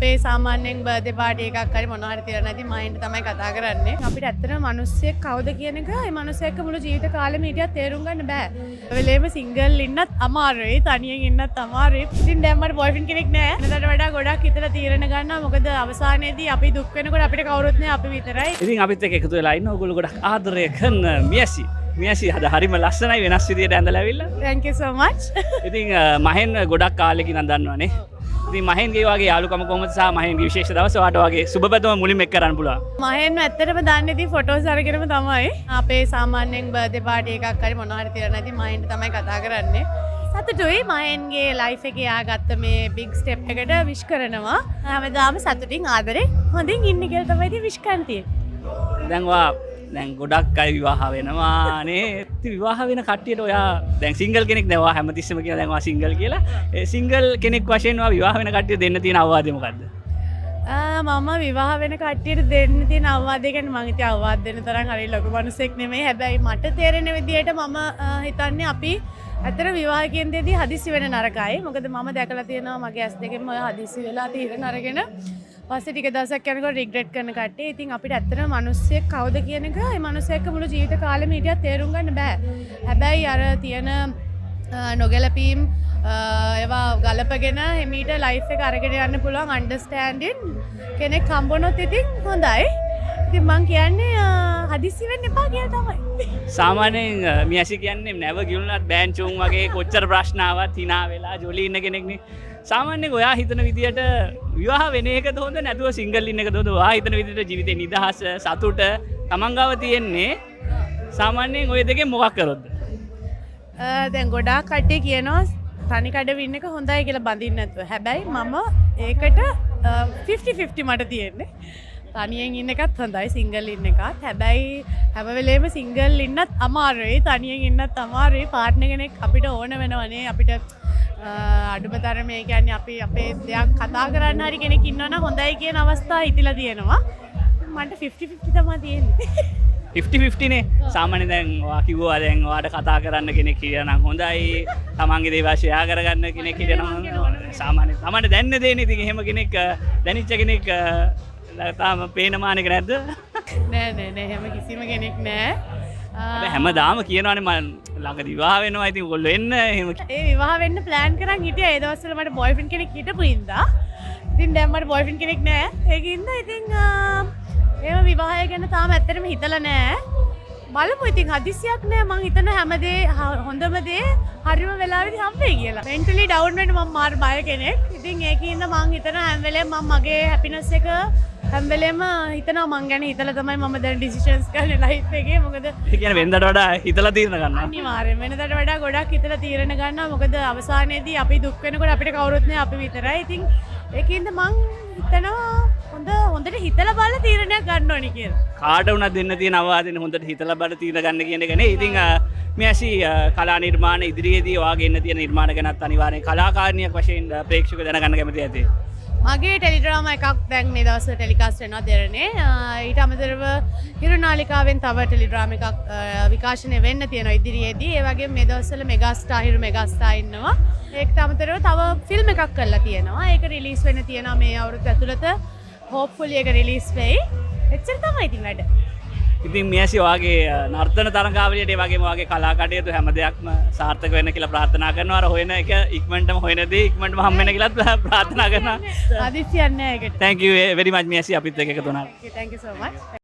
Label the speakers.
Speaker 1: අපේ සාමාන්‍යයෙන් birthday party එකක් හරි මොනවා හරි තියලා නැති මයින්ඩ් තමයි කතා කරන්නේ. අපිට ඇත්තටම මිනිස්සෙක් කවුද කියන එක ඒ මිනිස්සෙක් මුළු ජීවිත කාලෙම හිටියත් තේරුම් ගන්න බෑ. ඒ වෙලේම සිංගල් ඉන්නත් අමාරුයි, තනියෙන් ඉන්නත් අමාරුයි. ඉතින් දැන් මට බොයිෆ්‍රෙන්ඩ් කෙනෙක් නෑ. එනකට වඩා ගොඩක් හිතලා තීරණ ගන්නවා. මොකද අවසානයේදී අපි දුක් වෙනකොට අපිට කවුරුත් නෑ, අපි විතරයි.
Speaker 2: ඉතින් අපිත් එක්ක එකතු වෙලා ඉන්න ඕගොල්ලෝ ගොඩක් ආදරය කරන මියසි අද හරිම ලස්සනයි වෙනස් විදියට ඇඳලා ඇවිල්ලා.
Speaker 1: Thank you so much.
Speaker 2: ඉතින් මහෙන් ගොඩක් කාලෙකින් දන්නවනේ. ඉතින් මහෙන්ගේ වගේ යාළුකම කොහොමද සහ මහෙන්ගේ විශේෂ දවස ඔයාට වගේ සුබපැතුම මුලින්ම එක් කරන්න පුළුවන්.
Speaker 1: මහෙන් ඇත්තටම දන්නේ ඉතින් ෆොටෝස් අරගෙනම තමයි. අපේ සාමාන්‍යයෙන් බර්ත්ඩේ පාටි එකක් හරි මොනවා හරි තියලා නැති මයින්ඩ් තමයි කතා කරන්නේ. සතුටුයි මහෙන්ගේ ලයිෆ් එකේ ආගත්ත මේ බිග් ස්ටෙප් එකට විශ් කරනවා. හැමදාම සතුටින් ආදරේ හොඳින් ඉන්න කියලා තමයි ඉතින් විශ් කරන් තියෙන්නේ.
Speaker 2: දැන් ගොඩක් අය විවාහ වෙනවානේ. ඉතින් විවාහ වෙන කට්ටියට ඔයා දැන් සිංගල් කෙනෙක් නේ. ඔයා හැමතිස්සෙම කියන දැන් ඔයා සිංගල් කියලා. ඒ සිංගල් කෙනෙක් වශයෙන් ඔයා විවාහ වෙන කට්ටිය දෙන්න තියෙන අවවාදය මොකද්ද?
Speaker 1: මම විවාහ වෙන කට්ටියට දෙන්න තියෙන අවවාදය කියන්නේ මම ඉතින් අවවාද දෙන්න තරම් හරි ලොකු මිනිසෙක් නෙමෙයි. හැබැයි මට තේරෙන විදිහට මම හිතන්නේ අපි ඇත්තට විවාහකයෙන් දෙදී හදිස්සි වෙන නරකයි. මොකද මම දැකලා තියෙනවා මගේ ඇස් දෙකෙන්ම ඔය හදිස්සි වෙලා තීරණ අරගෙන පස්සේ ටික දවසක් යනකොට රිග්‍රෙට් කරන කට්ටිය. ඉතින් අපිට ඇත්තටම මිනිස්සෙක් කවුද කියන එක ඒ මිනිස්සෙක් මුළු ජීවිත කාලෙම හිටියත් තේරුම් ගන්න බෑ. හැබැයි අර තියෙන නොගැලපීම් ඒවා ගලපගෙන හිමීට ලයිෆ් එක අරගෙන යන්න පුළුවන් අන්ඩර්ස්ටෑන්ඩින් කෙනෙක් හම්බුනොත් ඉතින් හොඳයි. ඉතින් මං කියන්නේ හදිස්සි වෙන්න එපා කියලා තමයි.
Speaker 2: සාමාන්‍යයෙන් මියසි කියන්නේ නැව ගිලුණත් බෑන්චුන් වගේ කොච්චර ප්‍රශ්න ආවත් hina වෙලා ජොලි ඉන්න කෙනෙක්නේ. සාමාන්‍යයෙන් ඔයා හිතන විදියට විවාහ වෙන එකද හොඳ නැතුව සිංගල් ඉන්න එකද හොඳ? ඔයා හිතන විදියට ජීවිතේ නිදහස සතුට තමන් ගාව තියෙන්නේ සාමාන්‍යයෙන් ওই දෙකෙන් මොකක් කරොත්ද?
Speaker 1: දැන් ගොඩාක් කට්ටිය කියනවා තනි කඩ වින්න එක හොඳයි කියලා බඳින්න නැතුව. හැබැයි මම ඒකට 50-50 මට තියෙන්නේ. තනියෙන් ඉන්න එකත් හොඳයි සිංගල් ඉන්න එකත්. හැබැයි හැම වෙලේම සිංගල් ඉන්නත් අමාරුයි, තනියෙන් ඉන්නත් අමාරුයි. පාර්ට්නර් කෙනෙක් අපිට ඕන වෙනවනේ. අපිට අඩුම තරමේ කියන්නේ අපි අපේ දෙයක් කතා කරන්න හරි කෙනෙක් ඉන්නවනම් හොඳයි කියන අවස්ථා හිතිලා තියෙනවා. මට 50-50 තමයි තියෙන්නේ.
Speaker 2: 50-50 නේ. සාමාන්‍යයෙන් දැන් ඔයා කිව්වා දැන් ඔයාට කතා කරන්න කෙනෙක් කියනනම් හොඳයි. තමන්ගේ දේවල් ෂෙයා කරගන්න කෙනෙක් කියනනම් සාමාන්‍යයෙන් තමන්ට දැන්න දෙන්නේ. ඉතින් එහෙම කෙනෙක් දැනිච්ච කෙනෙක් තාම පේන මානෙක නැද්ද?
Speaker 1: නෑ එහෙම කිසිම කෙනෙක් නෑ.
Speaker 2: හැමදාම කියනවානේ මම ළඟ විවාහ වෙනවා. ඉතින් ඔයගොල්ලෝ එන්න එහෙම.
Speaker 1: ඒ විවාහ වෙන්න ප්ලෑන් කරන් හිටියා. ඒ දවස්වල මට බොයිෆ්‍රෙන්ඩ් කෙනෙක් හිටපු ඉඳා. ඉතින් දැන් මට බොයිෆ්‍රෙන්ඩ් කෙනෙක් නෑ. ඒකින්ද ඉතින් එහෙම විවාහය ගැන තාම ඇත්තටම හිතලා නෑ. බලමු ඉතින් හදිසියක් නෑ. මං හිතන හැමදේ හොඳම දේ හරිම වෙලාවෙදි හම්බෙයි කියලා. මෙන්ටලි ඩවුන් වෙන්න මම මාර බය කෙනෙක්. ඉතින් ඒකින්ද මං හිතන හැම වෙලේම මම මගේ හැපිනස් එක හැම වෙලේම හිතනවා මං ගැන හිතලා තමයි මම දැන් ඩිසිෂන්ස් ගන්න ලයිෆ් එකේ. මොකද
Speaker 2: ඒ කියන්නේ වෙනදට වඩා හිතලා තීරණ ගන්නවා.
Speaker 1: අනිවාර්යයෙන් වෙනදට වඩා ගොඩක් හිතලා තීරණ ගන්නවා. මොකද අවසානයේදී අපි දුක් වෙනකොට අපිට කවුරුත් නෑ, අපි විතරයි. ඉතින් ඒකින්ද මං හිතනවා හොඳට හිතලා බලලා තීරණයක් ගන්න ඕනි කියලා.
Speaker 2: කාට වුණත් දෙන්න තියෙන අවවාදෙන් හොඳට හිතලා බලලා තීරණ ගන්න කියන එක නේ. ඉතින් මෙයසි කලා නිර්මාණ ඉදිරියේදී ඔයාගේ එන්න තියෙන නිර්මාණ ගැනත් අනිවාර්යෙන් කලාකාරණියක් වශයෙන් ප්‍රේක්ෂක දැනගන්න කැමති ඇති.
Speaker 1: මගේ ටෙලිඩ්‍රාමා එකක් දැන් මේ දවස්වල ටෙලිකාස්ට් වෙනවා දෙරනේ. ඊට අමතරව හිරුනාලිකාවෙන් තව ටෙලිඩ්‍රාමා එකක් විකාශනය වෙන්න තියෙනවා ඉදිරියේදී. ඒ වගේම මේ දවස්වල මෙගාස්ටාර් හිරු මෙගාස්ටාර් ඉන්නවා. ඒකට අමතරව තව ෆිල්ම් එකක් කරලා තියෙනවා. ඒක රිලීස් වෙන්න තියෙනවා මේ අවුරුද්ද ඇතුළත. හෝප්ෆුලි ඒක රිලීස් වෙයි. එච්චර තමයි ඉතින් වැඩ.
Speaker 2: ඉතින් මෙයසි ඔයාගේ නර්තන තරඟාවලියට ඒ වගේම ඔයාගේ කලා කටයුතු හැම දෙයක්ම සාර්ථක වෙන්න කියලා ප්‍රාර්ථනා කරනවා. අර හොයන එක ඉක්මනටම හොයන දේ ඉක්මනටම හම් වෙන්න කියලා ප්‍රාර්ථනා කරනවා.
Speaker 1: හදිස්සියක් නෑ ඒකට.
Speaker 2: Thank you very much මෙයසි අපිත් එක්ක එකතු වුණාට.
Speaker 1: Thank you so much.